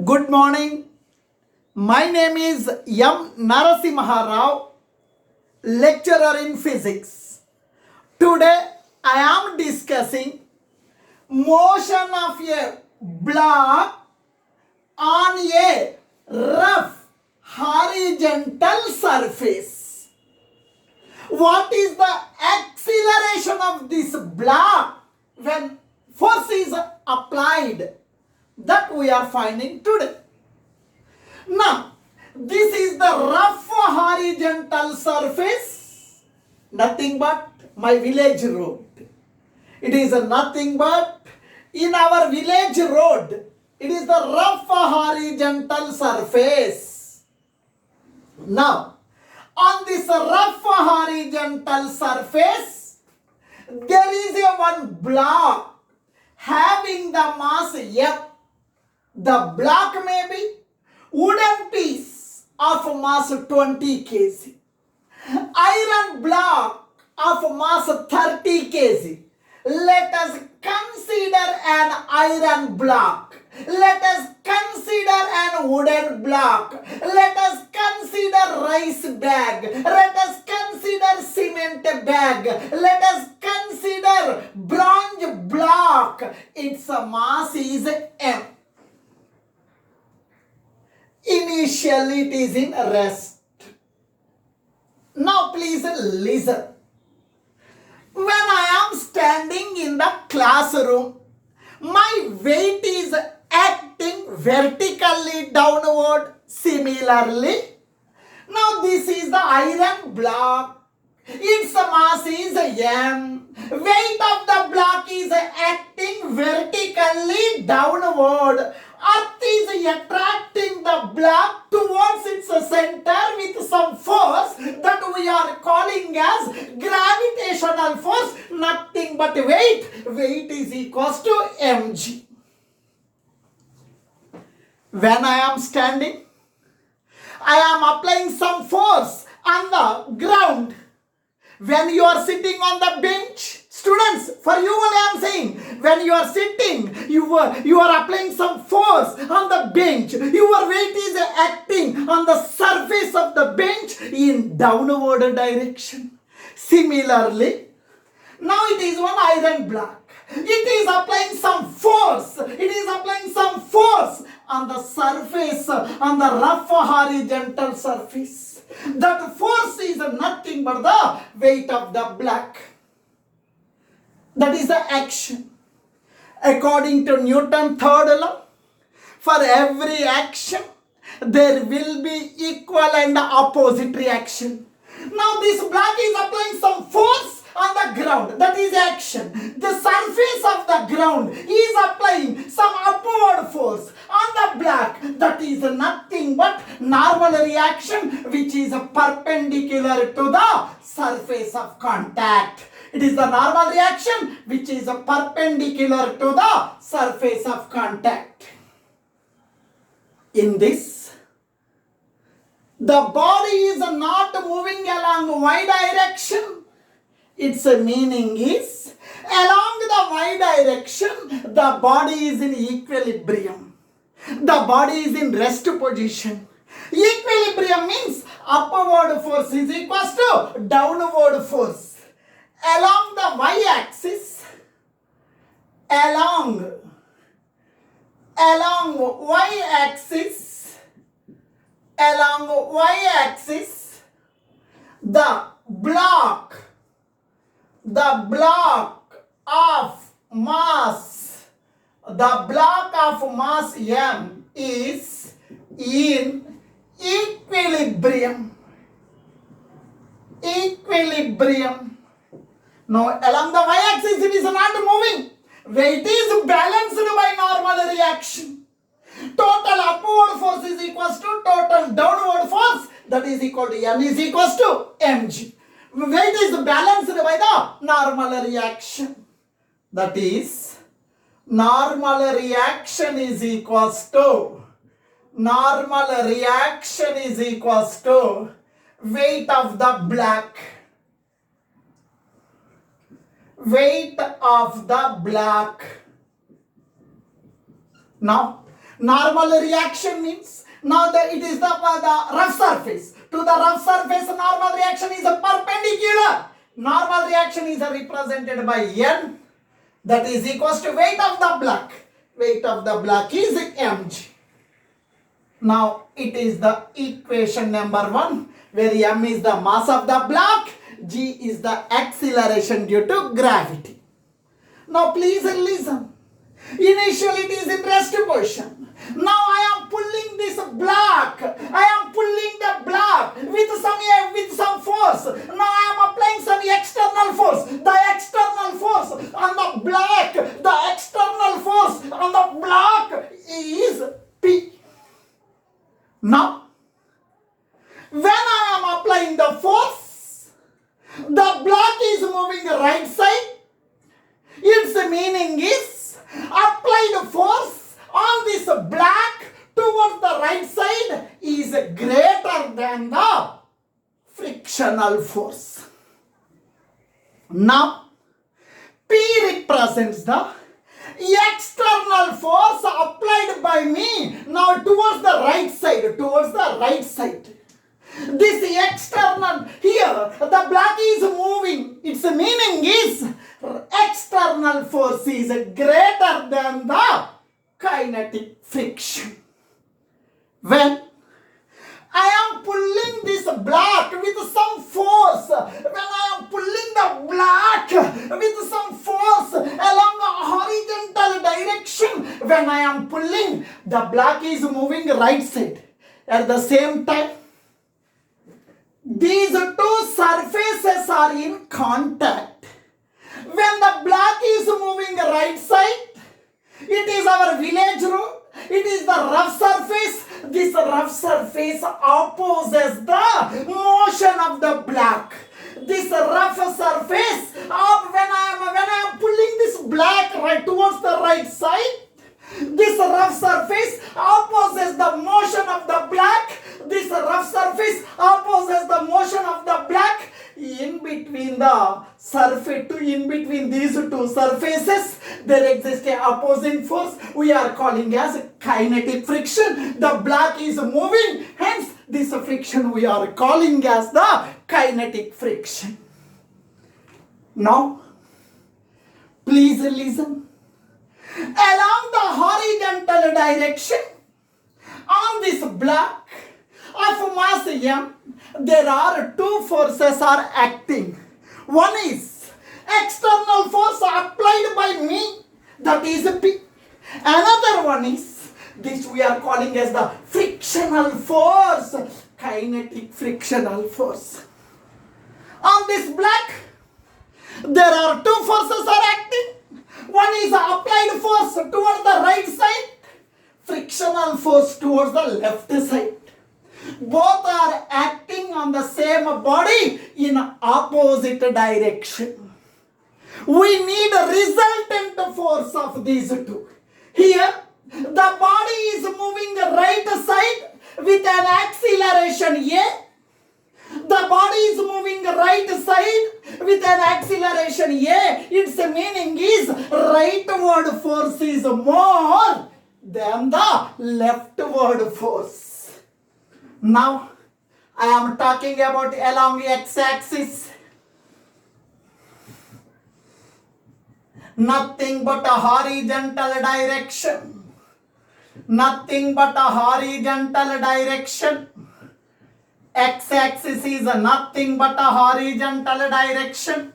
Good morning. My name is M. Narasimha, lecturer in physics. Today I am discussing motion of a block on a rough horizontal surface. What is the acceleration of this block when force is applied? That we are finding today. Now, this is the rough horizontal surface, nothing but my village road. It is nothing but in our village road. It is the rough horizontal surface. Now, on this rough horizontal surface, there is a one block having the mass F. The block may be wooden piece of mass 20 kg, iron block of mass 30 kg. Let us consider an iron block. Let us consider an wooden block. Let us consider rice bag. Let us consider cement bag. Let us consider bronze block. Its mass is M. Initially it is in rest. Now please listen. When I am standing in the classroom, my weight is acting vertically downward. Similarly, now this is the iron block. Its mass is M. Weight of the block is acting vertically downward. Earth is attracting the block towards its center with some force that we are calling as gravitational force, nothing but weight. Weight is equals to mg. When I am standing, I am applying some force on the ground. When you are sitting on the bench, students, for you only I am saying, when you are sitting, you are applying some force on the bench. Your weight is acting on the surface of the bench in downward direction. Similarly, now it is one iron block. It is applying some force. It is applying some force on the surface, on the rough horizontal surface. That force is nothing but the weight of the block. That is the action. According to Newton's third law, for every action, there will be equal and opposite reaction. Now this block is applying some force on the ground. That is action. The surface of the ground is applying some upward force on the block. That is nothing but normal reaction, which is perpendicular to the surface of contact. It is the normal reaction which is perpendicular to the surface of contact. In this, the body is not moving along y direction. Its meaning is, along the y direction, the body is in equilibrium. The body is in rest position. Equilibrium means upward force is equals to downward force. Along the y-axis, along y-axis, the block of mass M is in equilibrium. Now, along the y-axis, it is not moving. Weight is balanced by normal reaction. Total upward force is equals to total downward force. That is equal to M is equals to mg. Weight is balanced by the normal reaction. That is, normal reaction is equals to weight of the block. Now, Normal reaction means now it is the rough surface. To the rough surface, normal reaction is a perpendicular. Normal reaction is represented by N, that is equals to weight of the block. Weight of the block is mg. Now it is the equation number 1, where m is the mass of the block, g is the acceleration due to gravity. Now please listen. Initially it is in rest position. Now I am pulling this block. I am pulling the block with some force. Now I am applying some external force. The external force on the block. The external force on the block is P. Now, when I am applying the force, the block is moving right side. Its meaning is applied force on this block towards the right side is greater than the frictional force. Now, P represents the external force applied by me now towards the right side. This external, here the block is moving, its meaning is external force is greater than the kinetic friction. When I am pulling this block with some force, when I am pulling the block with some force along a horizontal direction, when I am pulling, the block is moving right side. At the same time, these two surfaces are in contact. When the block is moving right side, it is our village road, it is the rough surface. This rough surface opposes the motion of the block. This rough surface, when I am pulling this block right towards the right side, this rough surface opposes the motion of the block. This rough surface opposes the motion of the block. In between these two surfaces, there exists an opposing force we are calling as kinetic friction. The block is moving, hence this friction we are calling as the kinetic friction. Now, please listen. Along the horizontal direction, on this block of mass m, there are two forces are acting. One is external force applied by me, that is P. Another one is this we are calling as the frictional force, kinetic frictional force. On this block, there are two forces are acting. One is applied force towards the right side, frictional force towards the left side. Both are acting on the same body in opposite direction. We need a resultant force of these two. Here, the body is moving right side with an acceleration A. The body is moving right side with an acceleration A. Its meaning is rightward force is more than the leftward force. Now, I am talking about along x-axis. Nothing but a horizontal direction. Nothing but a horizontal direction. X-axis is nothing but a horizontal direction.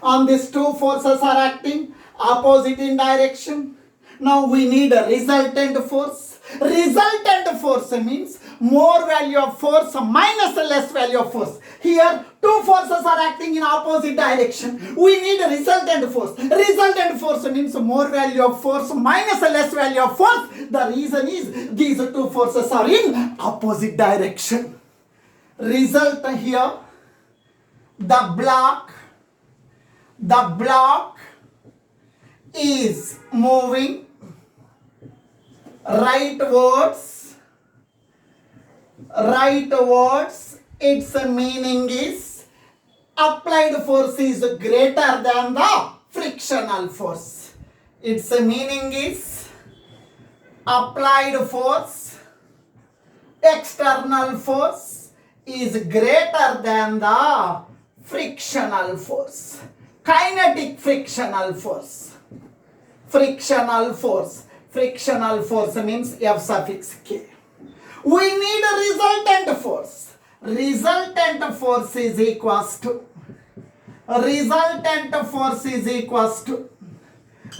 On these two forces are acting opposite in direction. Now we need a resultant force. Resultant force means more value of force minus less value of force. Here two forces are acting in opposite direction. We need a resultant force. Resultant force means more value of force minus less value of force. The reason is these two forces are in opposite direction. Result here, the block is moving rightwards. Its meaning is applied force is greater than the frictional force. Its meaning is applied force, external force is greater than the frictional force. Kinetic frictional force. Frictional force. Frictional force means F suffix K. We need a resultant force. Resultant force is equals to. Resultant force is equals to.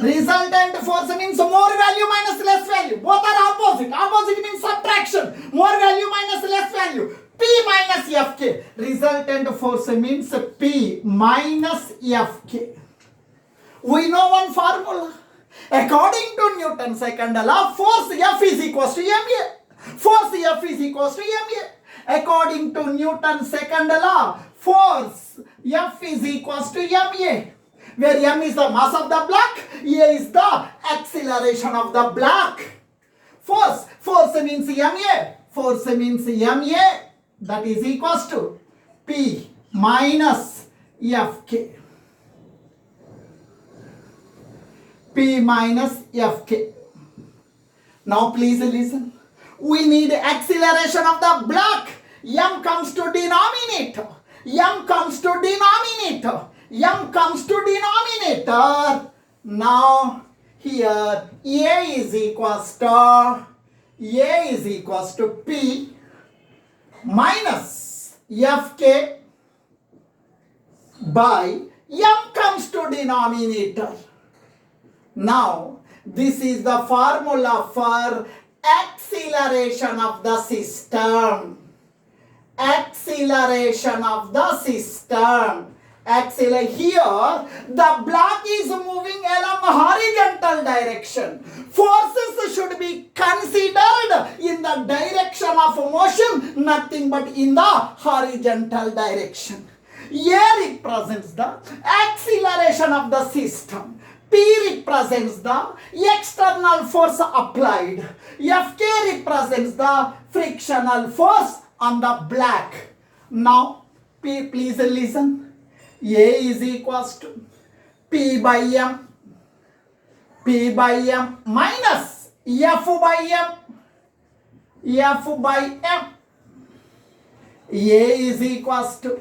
Resultant force means more value minus less value. Both are opposite. Opposite means subtraction. More value minus less value. P minus Fk. Resultant force means P minus Fk. We know one formula. According to Newton's second law, force F is equals to ma. Force F is equals to ma. According to Newton's second law, force F is equals to ma. Where m is the mass of the block, a is the acceleration of the block. Force means ma. Force means ma. That is equals to P minus Fk. P minus Fk. Now please listen. We need acceleration of the block. M comes to denominator. M comes to denominator. M comes to denominator. Now here A is equals to P minus Fk by M comes to denominator. Now this is the formula for acceleration of the system. Acceleration of the system. Here the block is moving along horizontal direction. Forces should be considered in the direction of motion, nothing but in the horizontal direction. A represents the acceleration of the system. P represents the external force applied. Fk represents the frictional force on the block. Now P, please listen. A is equals to P by M. P by M minus F by M. F by M. A is equals to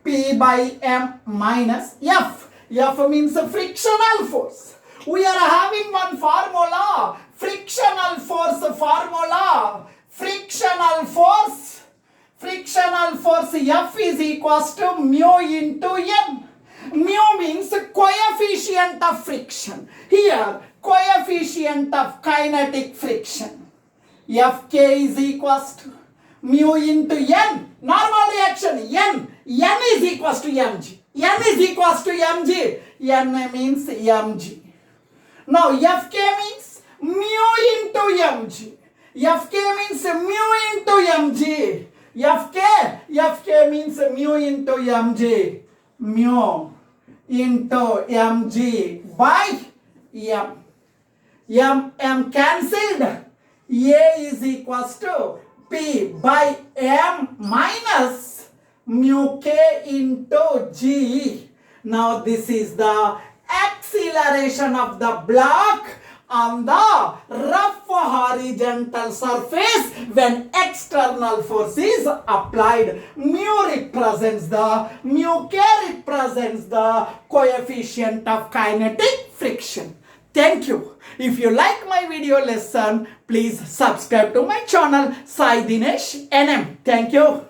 P by M minus F. F means frictional force. We are having one formula. Frictional force formula. Frictional force. Frictional force F is equals to mu into N. Mu means coefficient of friction. Here, coefficient of kinetic friction. Fk is equals to mu into N. Normal reaction. N is equals to mg. N is equals to mg. N means mg. Now Fk means mu into mg. Fk means mu into mg. Fk means mu into mg. Mu into mg by m. M cancelled. A is equals to P by M minus mu k into g. Now this is the acceleration of the block on the rough horizontal surface when external force is applied. Mu represents the, mu k represents the coefficient of kinetic friction. Thank you. If you like my video lesson, please subscribe to my channel Sai Dinesh NM. Thank you.